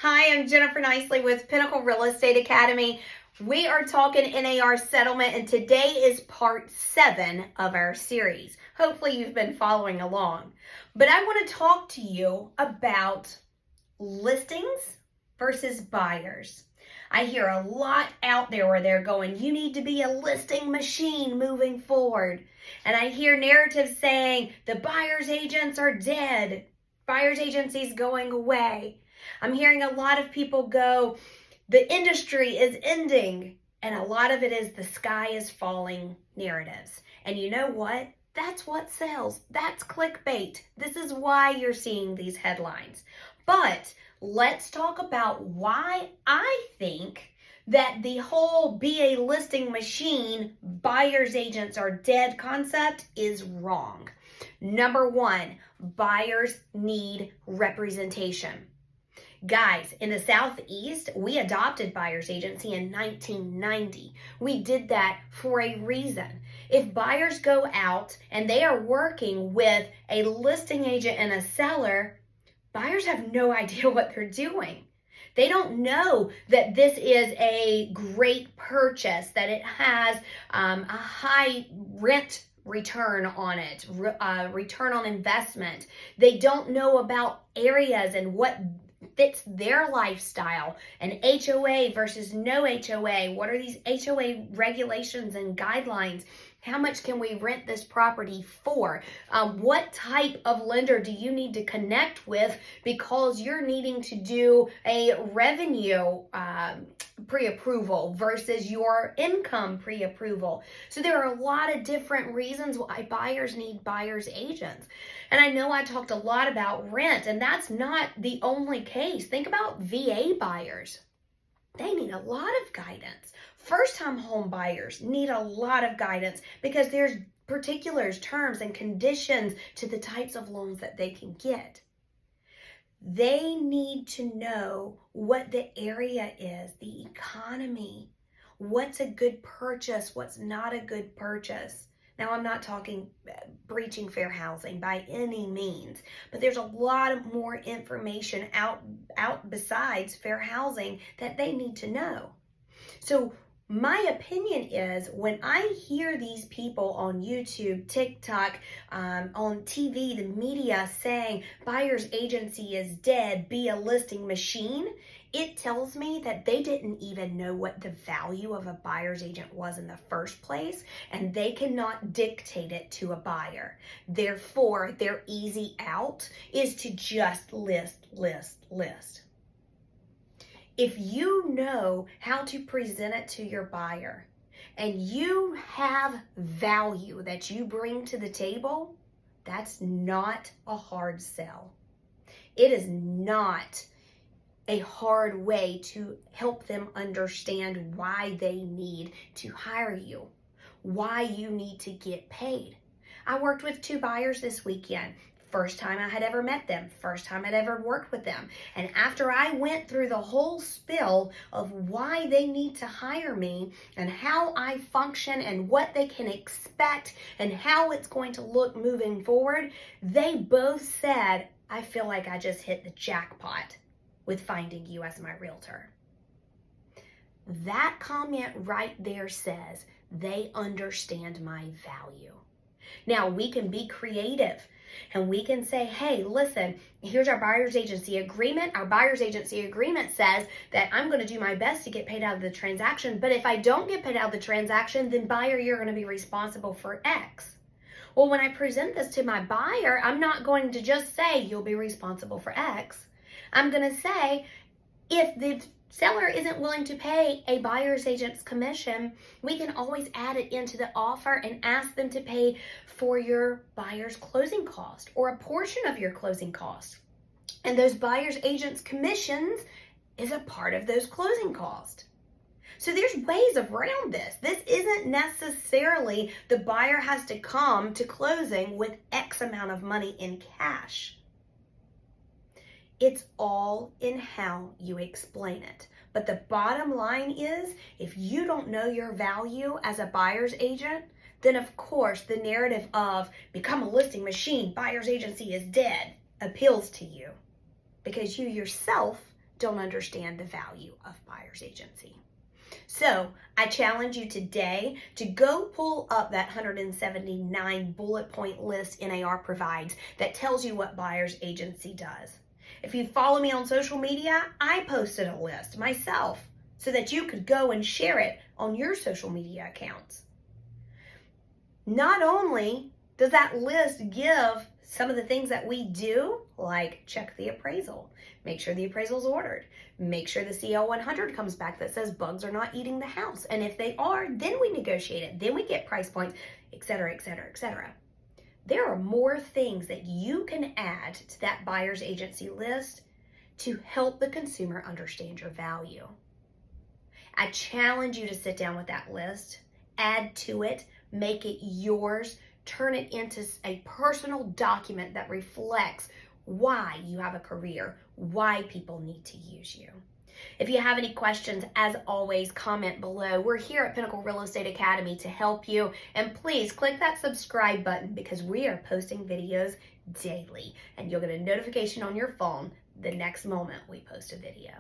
Hi, I'm Jennifer Nicely with Pinnacle Real Estate Academy. We are talking NAR settlement, and today is part 7 of our series. Hopefully you've been following along. But I want to talk to you about listings versus buyers. I hear a lot out there where they're going, you need to be a listing machine moving forward. And I hear narratives saying the buyer's agents are dead. Buyer's agency's going away. I'm hearing a lot of people go, the industry is ending. And a lot of it is the sky is falling narratives. And you know what? That's what sells. That's clickbait. This is why you're seeing these headlines. But let's talk about why I think that the whole be a listing machine, buyer's agents are dead concept is wrong. Number one, buyers need representation. Guys, in the Southeast, we adopted buyer's agency in 1990. We did that for a reason. If buyers go out and they are working with a listing agent and a seller, buyers have no idea what they're doing. They don't know that this is a great purchase, that it has a high rent return on it, return on investment. They don't know about areas and what fits their lifestyle, an HOA versus no HOA. What are these HOA regulations and guidelines? How much can we rent this property for? What type of lender do you need to connect with because you're needing to do a revenue pre-approval versus your income pre-approval? So there are a lot of different reasons why buyers need buyer's agents. And I know I talked a lot about rent, and that's not the only case. Think about VA buyers. They need a lot of guidance. First-time home buyers need a lot of guidance because there's particulars, terms, and conditions to the types of loans that they can get. They need to know what the area is, the economy, what's a good purchase, what's not a good purchase. Now, I'm not talking breaching fair housing by any means, but there's a lot of more information out besides fair housing that they need to know. So my opinion is when I hear these people on YouTube, TikTok, on TV, the media saying buyer's agency is dead, be a listing machine, it tells me that they didn't even know what the value of a buyer's agent was in the first place, and they cannot dictate it to a buyer. Therefore, their easy out is to just list. If you know how to present it to your buyer and you have value that you bring to the table, that's not a hard sell. It is not a hard way to help them understand why they need to hire you, why you need to get paid. I worked with 2 buyers this weekend. First time I had ever met them, first time I'd ever worked with them. And after I went through the whole spiel of why they need to hire me and how I function and what they can expect and how it's going to look moving forward, they both said, I feel like I just hit the jackpot with finding you as my realtor. That comment right there says they understand my value. Now, we can be creative and we can say, hey, listen, here's our buyer's agency agreement. Our buyer's agency agreement says that I'm going to do my best to get paid out of the transaction. But if I don't get paid out of the transaction, then buyer, you're going to be responsible for X. Well, when I present this to my buyer, I'm not going to just say you'll be responsible for X. I'm going to say, if the seller isn't willing to pay a buyer's agent's commission, we can always add it into the offer and ask them to pay for your buyer's closing cost or a portion of your closing cost. And those buyer's agent's commissions is a part of those closing costs. So there's ways around this. This isn't necessarily the buyer has to come to closing with X amount of money in cash. It's all in how you explain it. But the bottom line is, if you don't know your value as a buyer's agent, then of course the narrative of become a listing machine, buyer's agency is dead, appeals to you because you yourself don't understand the value of buyer's agency. So I challenge you today to go pull up that 179 bullet point list NAR provides that tells you what buyer's agency does. If you follow me on social media, I posted a list myself so that you could go and share it on your social media accounts. Not only does that list give some of the things that we do, like check the appraisal, make sure the appraisal's ordered, make sure the CL 100 comes back that says bugs are not eating the house. And if they are, then we negotiate it, then we get price points, etc., etc., etc. There are more things that you can add to that buyer's agency list to help the consumer understand your value. I challenge you to sit down with that list, add to it, make it yours, turn it into a personal document that reflects why you have a career, why people need to use you. If you have any questions, as always, comment below. We're here at Pinnacle Real Estate Academy to help you. And please click that subscribe button because we are posting videos daily and you'll get a notification on your phone the next moment we post a video.